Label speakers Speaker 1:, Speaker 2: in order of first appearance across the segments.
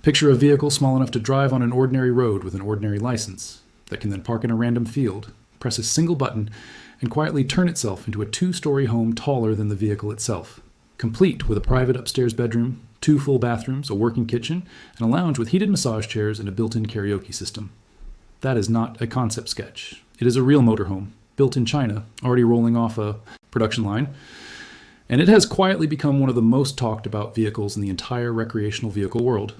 Speaker 1: Picture a vehicle small enough to drive on an ordinary road with an ordinary license, that can then park in a random field, press a single button, and quietly turn itself into a 2-story home taller than the vehicle itself, complete with a private upstairs bedroom, 2 full bathrooms, a working kitchen, and a lounge with heated massage chairs and a built-in karaoke system. That is not a concept sketch. It is a real motorhome, built in China, already rolling off a production line, and it has quietly become one of the most talked about vehicles in the entire recreational vehicle world.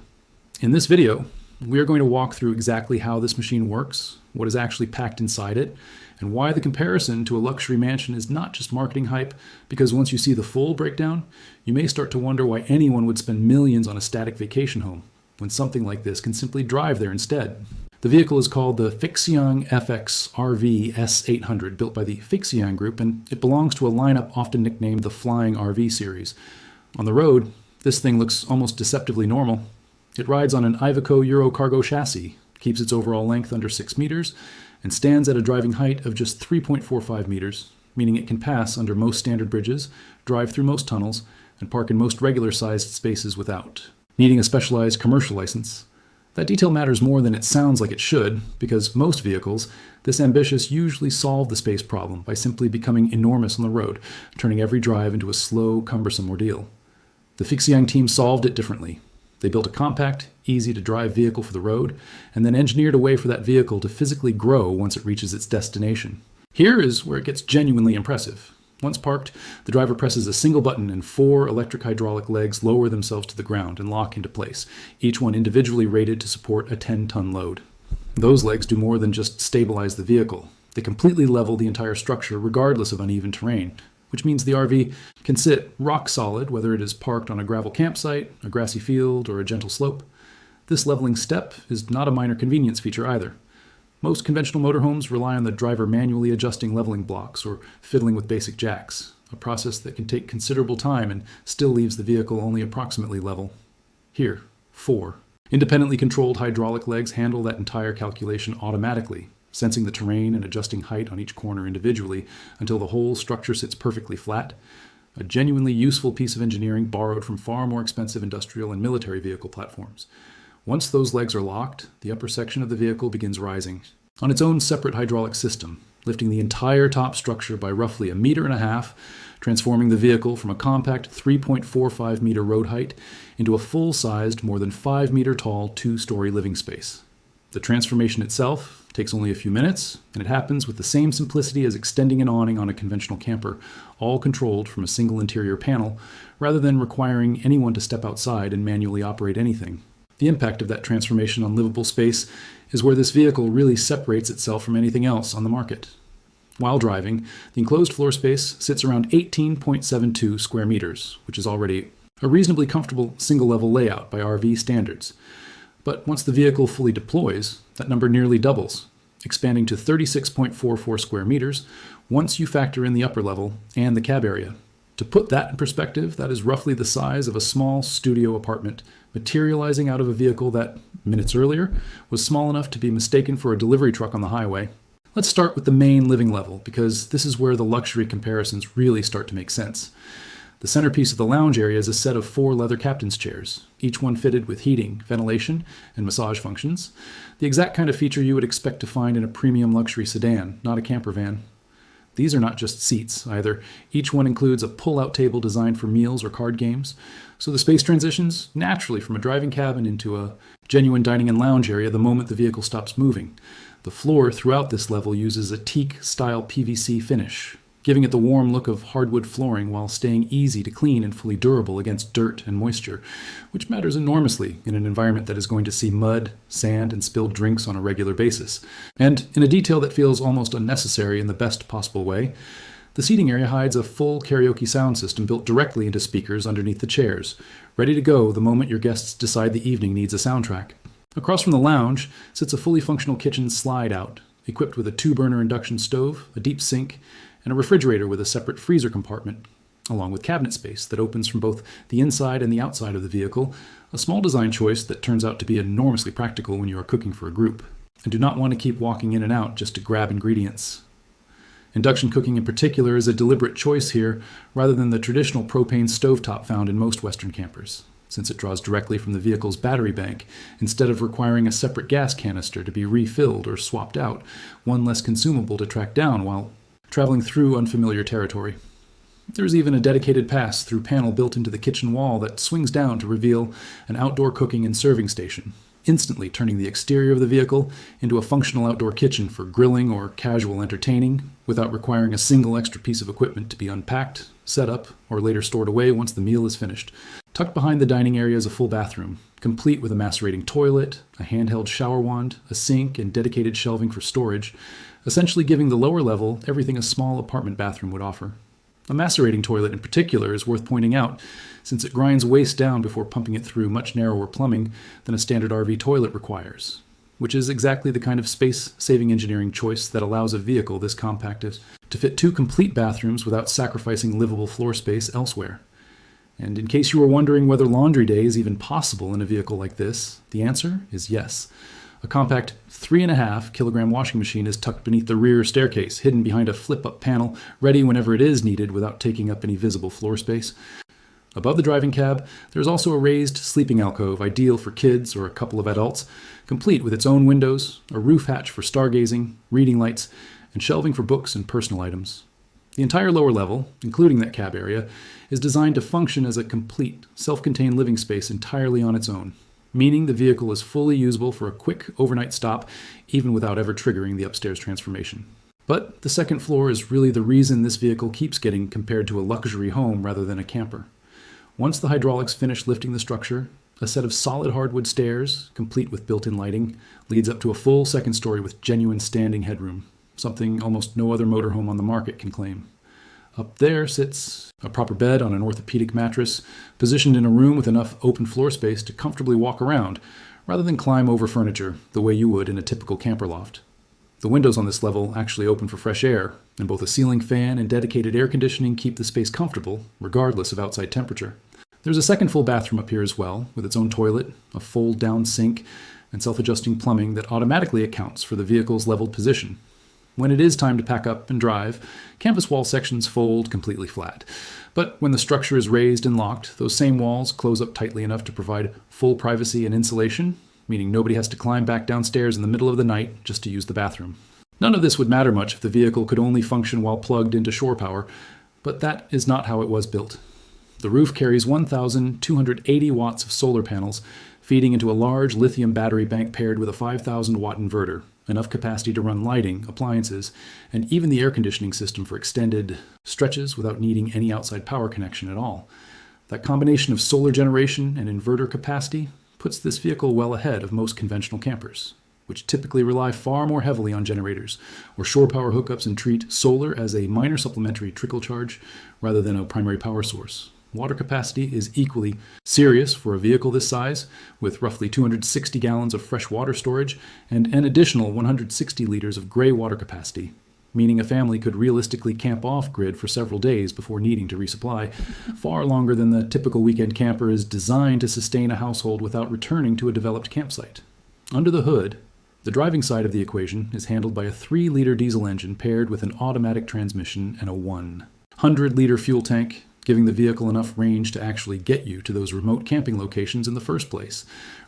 Speaker 1: In this video, we are going to walk through exactly how this machine works, what is actually packed inside it, and why the comparison to a luxury mansion is not just marketing hype, because once you see the full breakdown, you may start to wonder why anyone would spend millions on a static vacation home, when something like this can simply drive there instead. The vehicle is called the Feixiang FX RV S800, built by the Feixiang Group, and it belongs to a lineup often nicknamed the Flying RV series. On the road, this thing looks almost deceptively normal. It rides on an Iveco Eurocargo chassis, keeps its overall length under 6 meters, and stands at a driving height of just 3.45 meters, meaning it can pass under most standard bridges, drive through most tunnels, and park in most regular-sized spaces without needing a specialized commercial license. That detail matters more than it sounds like it should, because most vehicles, this ambitious, usually solve the space problem by simply becoming enormous on the road, turning every drive into a slow, cumbersome ordeal. The Feixiang team solved it differently. They built a compact, easy-to-drive vehicle for the road, and then engineered a way for that vehicle to physically grow once it reaches its destination. Here is where it gets genuinely impressive. Once parked, the driver presses a single button and 4 electric hydraulic legs lower themselves to the ground and lock into place, each one individually rated to support a 10-ton load. Those legs do more than just stabilize the vehicle. They completely level the entire structure regardless of uneven terrain, which means the RV can sit rock solid whether it is parked on a gravel campsite, a grassy field, or a gentle slope. This leveling step is not a minor convenience feature either. Most conventional motorhomes rely on the driver manually adjusting leveling blocks or fiddling with basic jacks, a process that can take considerable time and still leaves the vehicle only approximately level. Here, 4 independently controlled hydraulic legs handle that entire calculation automatically, sensing the terrain and adjusting height on each corner individually until the whole structure sits perfectly flat. A genuinely useful piece of engineering borrowed from far more expensive industrial and military vehicle platforms. Once those legs are locked, the upper section of the vehicle begins rising on its own separate hydraulic system, lifting the entire top structure by roughly 1.5 meters, transforming the vehicle from a compact 3.45 meter road height into a full-sized, more than 5 meter tall 2-story living space. The transformation itself takes only a few minutes, and it happens with the same simplicity as extending an awning on a conventional camper, all controlled from a single interior panel, rather than requiring anyone to step outside and manually operate anything. The impact of that transformation on livable space is where this vehicle really separates itself from anything else on the market. While driving, the enclosed floor space sits around 18.72 square meters, which is already a reasonably comfortable single-level layout by RV standards. But once the vehicle fully deploys, that number nearly doubles, expanding to 36.44 square meters once you factor in the upper level and the cab area. To put that in perspective, that is roughly the size of a small studio apartment, materializing out of a vehicle that, minutes earlier, was small enough to be mistaken for a delivery truck on the highway. Let's start with the main living level, because this is where the luxury comparisons really start to make sense. The centerpiece of the lounge area is a set of 4 leather captain's chairs, each one fitted with heating, ventilation, and massage functions, the exact kind of feature you would expect to find in a premium luxury sedan, not a camper van. These are not just seats, either. Each one includes a pull-out table designed for meals or card games, so the space transitions naturally from a driving cabin into a genuine dining and lounge area the moment the vehicle stops moving. The floor throughout this level uses a teak-style PVC finish, giving it the warm look of hardwood flooring while staying easy to clean and fully durable against dirt and moisture, which matters enormously in an environment that is going to see mud, sand, and spilled drinks on a regular basis. And in a detail that feels almost unnecessary in the best possible way, the seating area hides a full karaoke sound system built directly into speakers underneath the chairs, ready to go the moment your guests decide the evening needs a soundtrack. Across from the lounge sits a fully functional kitchen slide-out, equipped with a 2-burner induction stove, a deep sink, and a refrigerator with a separate freezer compartment, along with cabinet space that opens from both the inside and the outside of the vehicle, a small design choice that turns out to be enormously practical when you are cooking for a group, and do not want to keep walking in and out just to grab ingredients. Induction cooking in particular is a deliberate choice here, rather than the traditional propane stovetop found in most Western campers. since it draws directly from the vehicle's battery bank instead of requiring a separate gas canister to be refilled or swapped out, one less consumable to track down while traveling through unfamiliar territory. There's even a dedicated pass-through panel built into the kitchen wall that swings down to reveal an outdoor cooking and serving station, instantly turning the exterior of the vehicle into a functional outdoor kitchen for grilling or casual entertaining without requiring a single extra piece of equipment to be unpacked, set up, or later stored away once the meal is finished. Tucked behind the dining area is a full bathroom, complete with a macerating toilet, a handheld shower wand, a sink, and dedicated shelving for storage, essentially giving the lower level everything a small apartment bathroom would offer. A macerating toilet in particular is worth pointing out, since it grinds waste down before pumping it through much narrower plumbing than a standard RV toilet requires, which is exactly the kind of space-saving engineering choice that allows a vehicle this compact to fit 2 complete bathrooms without sacrificing livable floor space elsewhere. And in case you were wondering whether laundry day is even possible in a vehicle like this, the answer is yes. A compact 3.5 kilogram washing machine is tucked beneath the rear staircase, hidden behind a flip-up panel, ready whenever it is needed without taking up any visible floor space. Above the driving cab, there's also a raised sleeping alcove ideal for kids or a couple of adults, complete with its own windows, a roof hatch for stargazing, reading lights, and shelving for books and personal items. The entire lower level, including that cab area, is designed to function as a complete, self-contained living space entirely on its own, meaning the vehicle is fully usable for a quick overnight stop, even without ever triggering the upstairs transformation. But the second floor is really the reason this vehicle keeps getting compared to a luxury home rather than a camper. Once the hydraulics finish lifting the structure, a set of solid hardwood stairs, complete with built-in lighting, leads up to a full second story with genuine standing headroom, something almost no other motorhome on the market can claim. Up there sits a proper bed on an orthopedic mattress, positioned in a room with enough open floor space to comfortably walk around, rather than climb over furniture the way you would in a typical camper loft. The windows on this level actually open for fresh air, and both a ceiling fan and dedicated air conditioning keep the space comfortable, regardless of outside temperature. There's a second full bathroom up here as well, with its own toilet, a fold-down sink, and self-adjusting plumbing that automatically accounts for the vehicle's leveled position. When it is time to pack up and drive, canvas wall sections fold completely flat. But when the structure is raised and locked, those same walls close up tightly enough to provide full privacy and insulation, meaning nobody has to climb back downstairs in the middle of the night just to use the bathroom. None of this would matter much if the vehicle could only function while plugged into shore power, but that is not how it was built. The roof carries 1,280 watts of solar panels, feeding into a large lithium battery bank paired with a 5,000-watt inverter, enough capacity to run lighting, appliances, and even the air conditioning system for extended stretches without needing any outside power connection at all. That combination of solar generation and inverter capacity puts this vehicle well ahead of most conventional campers, which typically rely far more heavily on generators or shore power hookups and treat solar as a minor supplementary trickle charge rather than a primary power source. Water capacity is equally serious for a vehicle this size, with roughly 260 gallons of fresh water storage and an additional 160 liters of gray water capacity, meaning a family could realistically camp off-grid for several days before needing to resupply, far longer than the typical weekend camper is designed to sustain a household without returning to a developed campsite. Under the hood, the driving side of the equation is handled by a 3-liter diesel engine paired with an automatic transmission and a 100-liter fuel tank, giving the vehicle enough range to actually get you to those remote camping locations in the first place,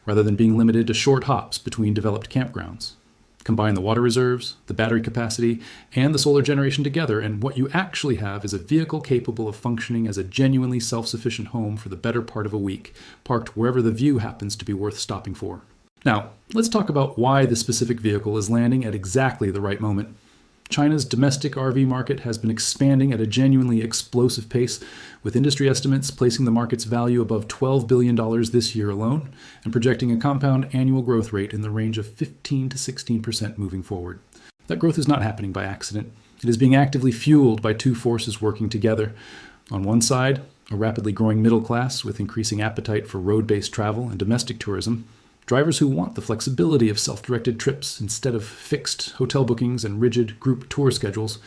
Speaker 1: rather than being limited to short hops between developed campgrounds. Combine the water reserves, the battery capacity, and the solar generation together, and what you actually have is a vehicle capable of functioning as a genuinely self-sufficient home for the better part of a week, parked wherever the view happens to be worth stopping for. Now, let's talk about why this specific vehicle is landing at exactly the right moment. China's domestic RV market has been expanding at a genuinely explosive pace, with industry estimates placing the market's value above $12 billion this year alone, and projecting a compound annual growth rate in the range of 15 to 16% moving forward. That growth is not happening by accident. It is being actively fueled by 2 forces working together. On one side, a rapidly growing middle class with increasing appetite for road-based travel and domestic tourism, drivers who want the flexibility of self-directed trips instead of fixed hotel bookings and rigid group tour schedules.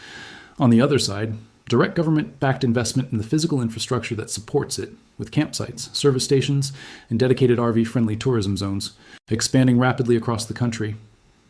Speaker 1: On the other side, direct government-backed investment in the physical infrastructure that supports it, with campsites, service stations, and dedicated RV-friendly tourism zones, expanding rapidly across the country.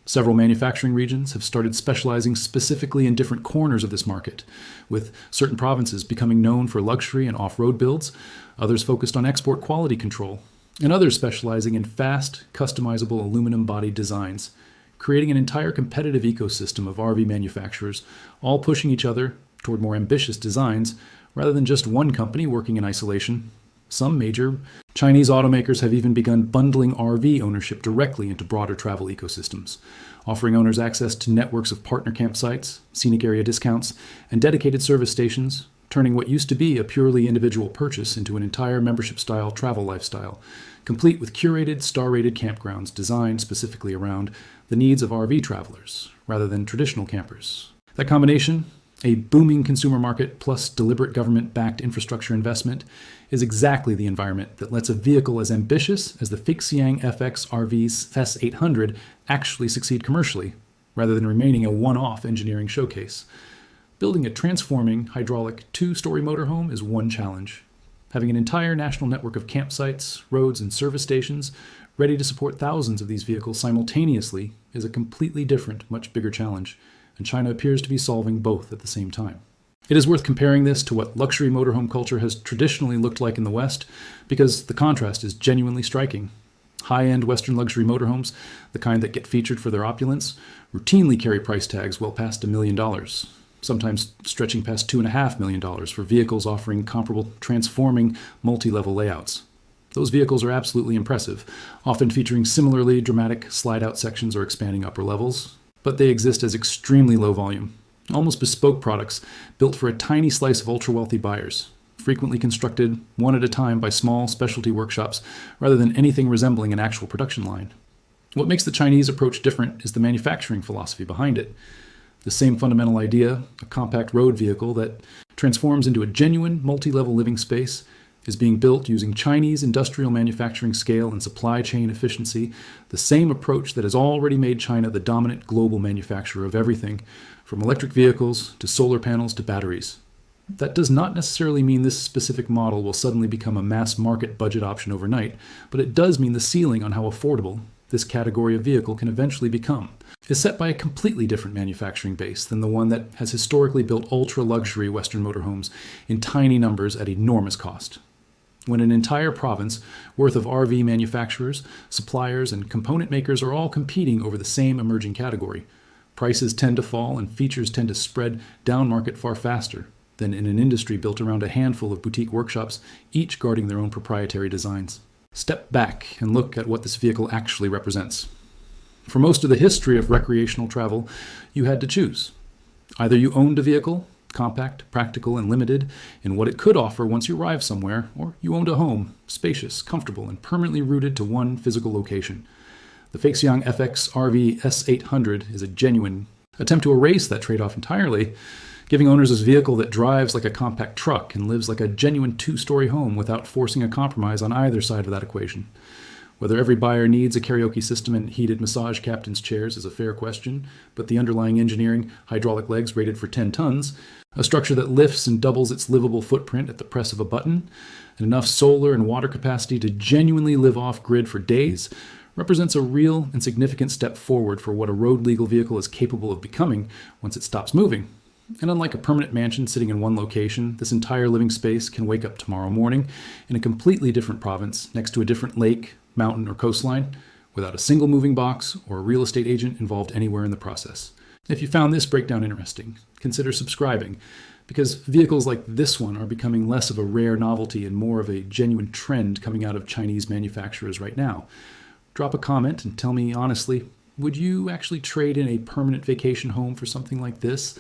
Speaker 1: Several manufacturing regions have started specializing specifically in different corners of this market, with certain provinces becoming known for luxury and off-road builds, others focused on export quality control, and others specializing in fast, customizable aluminum-bodied designs, creating an entire competitive ecosystem of RV manufacturers, all pushing each other toward more ambitious designs rather than just one company working in isolation. Some major Chinese automakers have even begun bundling RV ownership directly into broader travel ecosystems, offering owners access to networks of partner campsites, scenic area discounts, and dedicated service stations, turning what used to be a purely individual purchase into an entire membership-style travel lifestyle, complete with curated, star-rated campgrounds designed specifically around the needs of RV travelers, rather than traditional campers. That combination, a booming consumer market plus deliberate government-backed infrastructure investment, is exactly the environment that lets a vehicle as ambitious as the Feixiang FX RV S800 actually succeed commercially, rather than remaining a one-off engineering showcase. Building a transforming hydraulic two-story motorhome is one challenge. Having an entire national network of campsites, roads, and service stations ready to support thousands of these vehicles simultaneously is a completely different, much bigger challenge, and China appears to be solving both at the same time. It is worth comparing this to what luxury motorhome culture has traditionally looked like in the West, because the contrast is genuinely striking. High-end Western luxury motorhomes, the kind that get featured for their opulence, routinely carry price tags well past $1 million, sometimes stretching past $2.5 million for vehicles offering comparable transforming multi-level layouts. Those vehicles are absolutely impressive, often featuring similarly dramatic slide-out sections or expanding upper levels, but they exist as extremely low volume, almost bespoke products built for a tiny slice of ultra-wealthy buyers, frequently constructed one at a time by small specialty workshops rather than anything resembling an actual production line. What makes the Chinese approach different is the manufacturing philosophy behind it. The same fundamental idea, a compact road vehicle that transforms into a genuine multi-level living space, is being built using Chinese industrial manufacturing scale and supply chain efficiency, the same approach that has already made China the dominant global manufacturer of everything, from electric vehicles to solar panels to batteries. That does not necessarily mean this specific model will suddenly become a mass market budget option overnight, but it does mean the ceiling on how affordable this category of vehicle can eventually become is set by a completely different manufacturing base than the one that has historically built ultra-luxury Western motorhomes in tiny numbers at enormous cost. When an entire province worth of RV manufacturers, suppliers, and component makers are all competing over the same emerging category, prices tend to fall and features tend to spread down market far faster than in an industry built around a handful of boutique workshops, each guarding their own proprietary designs. Step back and look at what this vehicle actually represents. For most of the history of recreational travel, you had to choose. Either you owned a vehicle, compact, practical, and limited in what it could offer once you arrived somewhere, or you owned a home, spacious, comfortable, and permanently rooted to one physical location. The Feixiang FX RV S800 is a genuine attempt to erase that trade-off entirely, giving owners a vehicle that drives like a compact truck and lives like a genuine two-story home without forcing a compromise on either side of that equation. Whether every buyer needs a karaoke system and heated massage captain's chairs is a fair question, but the underlying engineering, hydraulic legs rated for 10 tons, a structure that lifts and doubles its livable footprint at the press of a button, and enough solar and water capacity to genuinely live off-grid for days, represents a real and significant step forward for what a road-legal vehicle is capable of becoming once it stops moving. And unlike a permanent mansion sitting in one location, this entire living space can wake up tomorrow morning in a completely different province next to a different lake, mountain, or coastline, without a single moving box or a real estate agent involved anywhere in the process. If you found this breakdown interesting, consider subscribing, because vehicles like this one are becoming less of a rare novelty and more of a genuine trend coming out of Chinese manufacturers right now. Drop a comment and tell me honestly, would you actually trade in a permanent vacation home for something like this?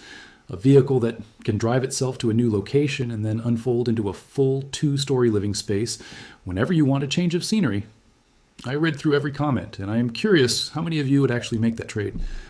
Speaker 1: A vehicle that can drive itself to a new location and then unfold into a full two-story living space whenever you want a change of scenery? I read through every comment, and I am curious how many of you would actually make that trade.